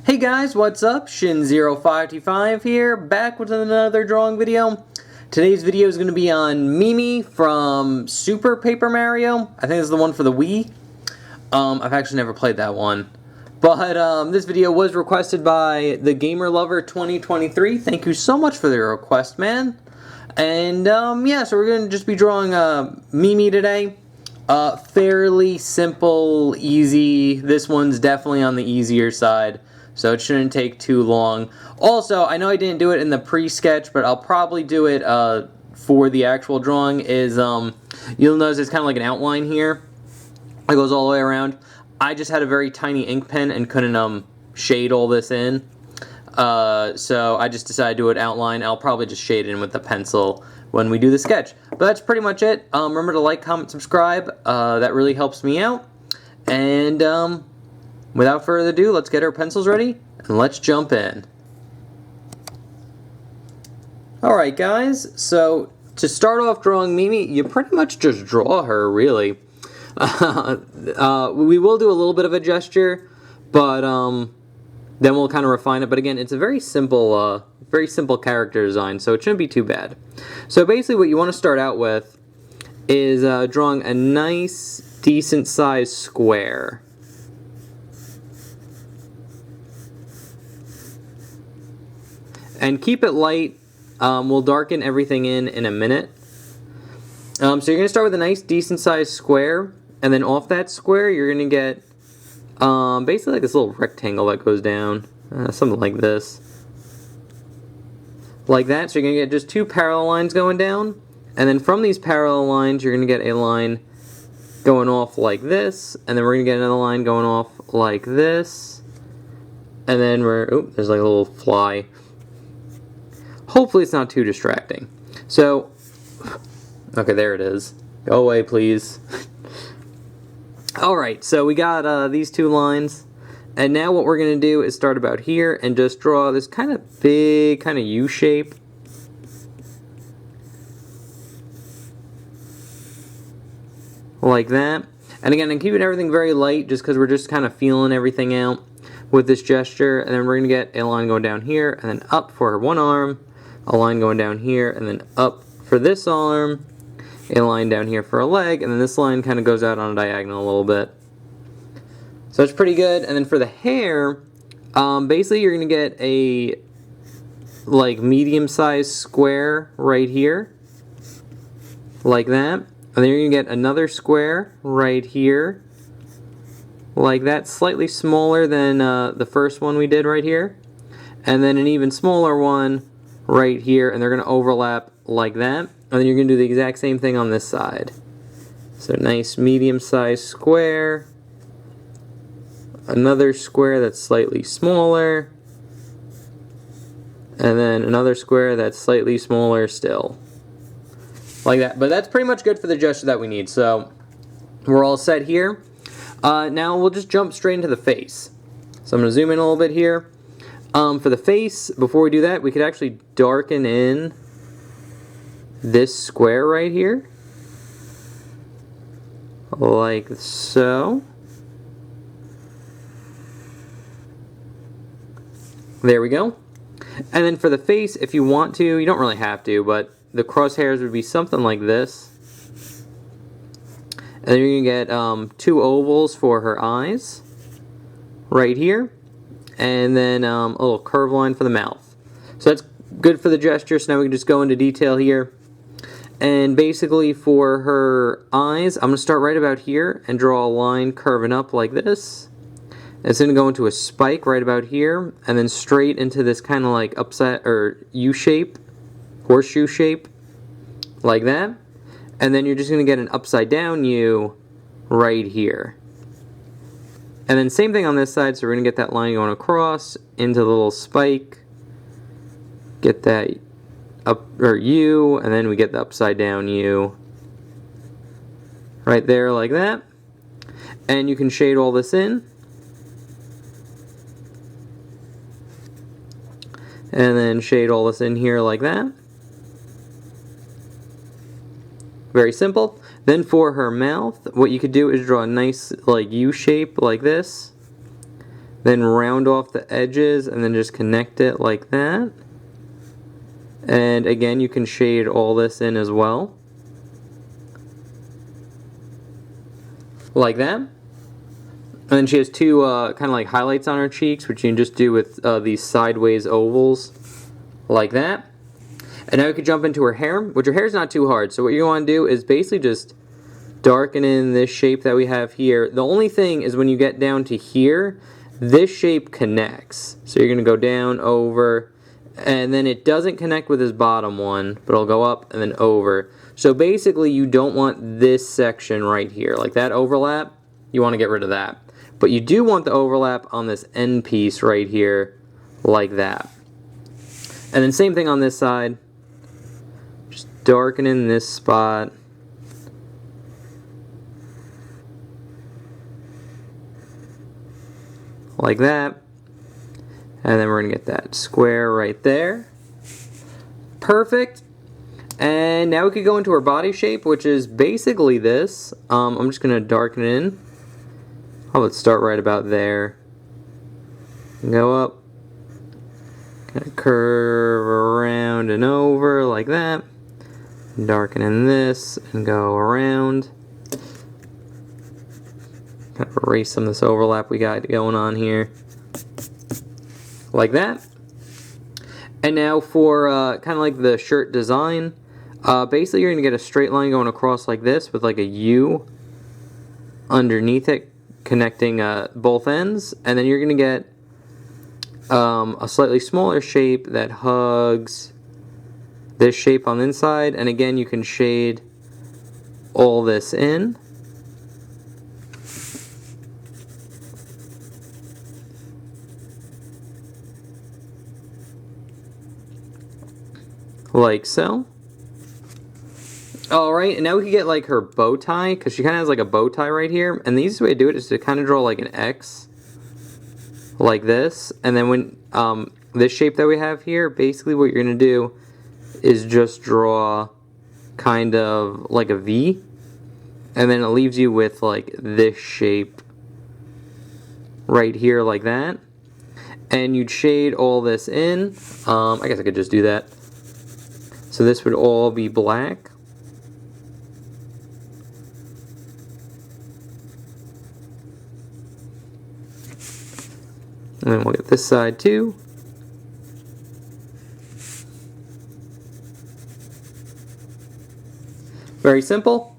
Hey guys, what's up? Shin0525 here, back with another drawing video. Today's video is going to be on Mimi from Super Paper Mario. I think it's the one for the Wii. I've actually never played that one. But this video was requested by the Gamer Lover 2023. Thank you so much for the request, man. And yeah, so we're going to just be drawing Mimi today. Fairly simple, easy. This one's definitely on the easier side, so it shouldn't take too long. Also, I know I didn't do it in the pre-sketch, but I'll probably do it for the actual drawing. You'll notice it's kind of like an outline here. It goes all the way around. I just had a very tiny ink pen and couldn't shade all this in. So I just decided to do an outline. I'll probably just shade it in with the pencil when we do the sketch. But that's pretty much it. Remember to like, comment, subscribe. That really helps me out. And without further ado, let's get our pencils ready and let's jump in. Alright guys, so to start off drawing Mimi, you pretty much just draw her, really. We will do a little bit of a gesture, but then we'll kind of refine it. But again, it's a very simple character design, so it shouldn't be too bad. So basically what you want to start out with is drawing a nice, decent sized square. And keep it light. We'll darken everything in a minute. So you're going to start with a nice, decent sized square, and then off that square you're going to get basically like this little rectangle that goes down, something like this. Like that, so you're going to get just two parallel lines going down, and then from these parallel lines you're going to get a line going off like this, and then we're going to get another line going off like this, and then there's like a little fly. Hopefully it's not too distracting. So, okay, there it is. Go away, please. Alright, so we got these two lines. And now what we're going to do is start about here and just draw this kind of big, kind of U shape. Like that. And again, I'm keeping everything very light just because we're just kind of feeling everything out with this gesture. And then we're going to get a line going down here and then up for her one arm. A line going down here and then up for this arm. A line down here for a leg. And then this line kind of goes out on a diagonal a little bit. So it's pretty good. And then for the hair, basically you're going to get a like medium-sized square right here. Like that. And then you're going to get another square right here. Like that. Slightly smaller than the first one we did right here. And then an even smaller one right here. And they're going to overlap like that. And then you're going to do the exact same thing on this side. So nice medium-sized square. Another square that's slightly smaller, and then another square that's slightly smaller still. Like that. But that's pretty much good for the gesture that we need. So we're all set here. Now we'll just jump straight into the face. So I'm going to zoom in a little bit here. For the face, before we do that, we could actually darken in this square right here. Like so. There we go. And then for the face, if you want to, you don't really have to, but the crosshairs would be something like this. And then you're going to get two ovals for her eyes right here. And then a little curve line for the mouth. So that's good for the gesture, so now we can just go into detail here. And basically for her eyes, I'm going to start right about here and draw a line curving up like this. It's going to go into a spike right about here, and then straight into this kind of like upside or U shape, horseshoe shape, like that. And then you're just going to get an upside down U right here. And then same thing on this side, so we're going to get that line going across into the little spike, get that up or U, and then we get the upside down U right there like that. And you can shade all this in. And then shade all this in here like that. Very simple. Then for her mouth, what you could do is draw a nice like U shape like this. then round off the edges and then just connect it like that. And again, you can shade all this in as well, like that. And then she has two kind of like highlights on her cheeks, which you can just do with these sideways ovals, like that. And now we could jump into her hair, which her hair is not too hard. So what you want to do is basically just darken in this shape that we have here. The only thing is when you get down to here, this shape connects. So you're going to go down, over, and then it doesn't connect with this bottom one, but it'll go up and then over. So basically you don't want this section right here. Like that overlap, you want to get rid of that. But you do want the overlap on this end piece right here, like that. And then same thing on this side. Just darken in this spot. Like that. And then we're going to get that square right there. Perfect. And now we could go into our body shape, which is basically this. I'm just going to darken it in. Oh, let's start right about there. Go up. Kind of curve around and over like that. Darken in this and go around. Kind of erase some of this overlap we got going on here. Like that. And now for kind of like the shirt design, basically you're going to get a straight line going across like this with like a U underneath it, connecting both ends. And then you're going to get a slightly smaller shape that hugs this shape on the inside. And again, you can shade all this in. Like so. Alright, and now we can get like her bow tie, because she kind of has like a bow tie right here. And the easiest way to do it is to kind of draw like an X, like this. And then when this shape that we have here, basically what you're going to do is just draw kind of like a V. And then it leaves you with like this shape right here, like that. And you'd shade all this in. I guess I could just do that. So this would all be black. And then we'll get this side too. Very simple.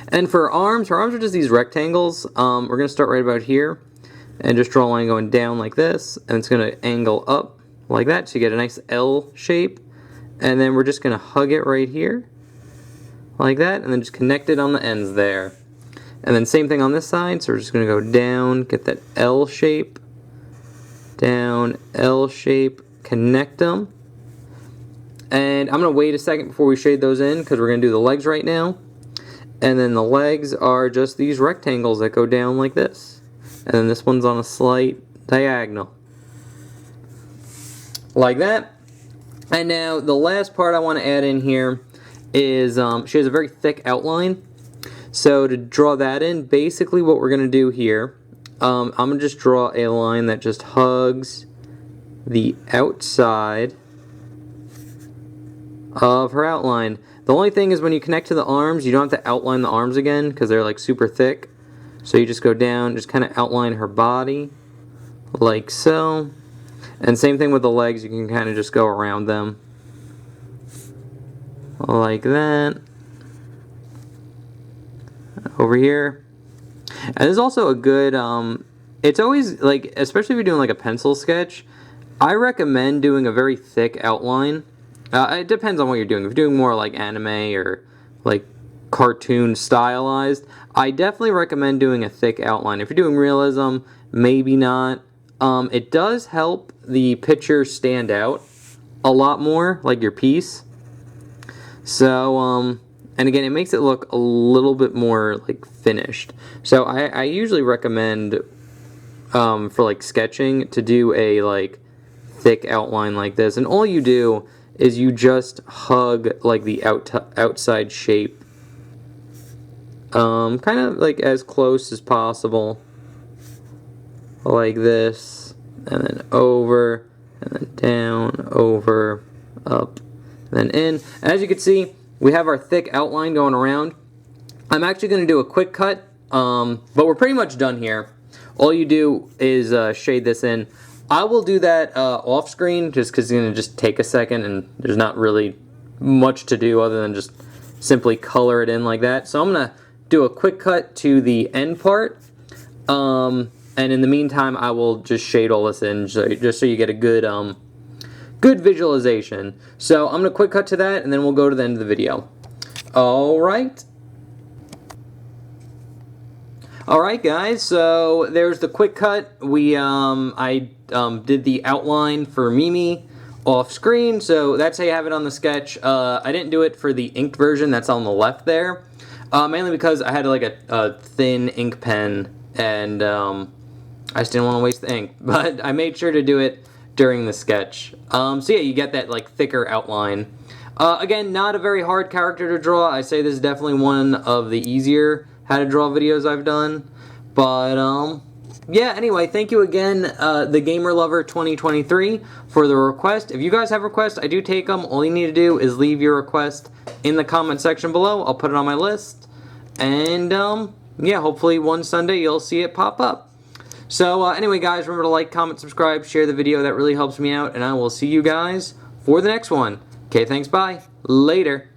And for her arms are just these rectangles. We're going to start right about here and just draw a line going down like this. And it's going to angle up like that, so you get a nice L shape. And then we're just going to hug it right here, like that, and then just connect it on the ends there. And then same thing on this side, so we're just going to go down, get that L shape, down, L shape, connect them. And I'm going to wait a second before we shade those in, because we're going to do the legs right now. And then the legs are just these rectangles that go down like this. And then this one's on a slight diagonal. Like that. And now the last part I want to add in here is she has a very thick outline. So to draw that in, basically what we're going to do here, I'm going to just draw a line that just hugs the outside of her outline. The only thing is when you connect to the arms, you don't have to outline the arms again because they're like super thick. So you just go down, just kind of outline her body like so. And same thing with the legs, you can kind of just go around them like that. Over here. And there's also a good, it's always like, especially if you're doing like a pencil sketch, I recommend doing a very thick outline. It depends on what you're doing. If you're doing more like anime or like cartoon stylized, I definitely recommend doing a thick outline. If you're doing realism, maybe not. It does help the picture stand out a lot more, like your piece. So, and again, it makes it look a little bit more like finished. So I usually recommend for like sketching to do a like thick outline like this. And all you do is you just hug like the outside shape, kind of like as close as possible. like this, and then over, and then down, over, up, and then in. As you can see, we have our thick outline going around. I'm actually going to do a quick cut, but we're pretty much done here. All you do is shade this in. I will do that off screen just because it's going to just take a second and there's not really much to do other than just simply color it in like that. So I'm going to do a quick cut to the end part, and in the meantime I will just shade all this in just so you get a good good visualization. So I'm going to quick cut to that and then we'll go to the end of the video. Alright. Alright guys, so there's the quick cut. I did the outline for Mimi off screen, so that's how you have it on the sketch. I didn't do it for the inked version, that's on the left there. Mainly because I had like a thin ink pen and I just didn't want to waste the ink. But I made sure to do it during the sketch. So yeah, you get that like thicker outline. Again, not a very hard character to draw. I say this is definitely one of the easier how to draw videos I've done. But yeah, anyway, thank you again, The Gamer Lover 2023, for the request. If you guys have requests, I do take them. All you need to do is leave your request in the comment section below. I'll put it on my list. And yeah, hopefully one Sunday you'll see it pop up. So anyway guys, remember to like, comment, subscribe, share the video. That really helps me out. And I will see you guys for the next one. Okay, thanks, bye. Later.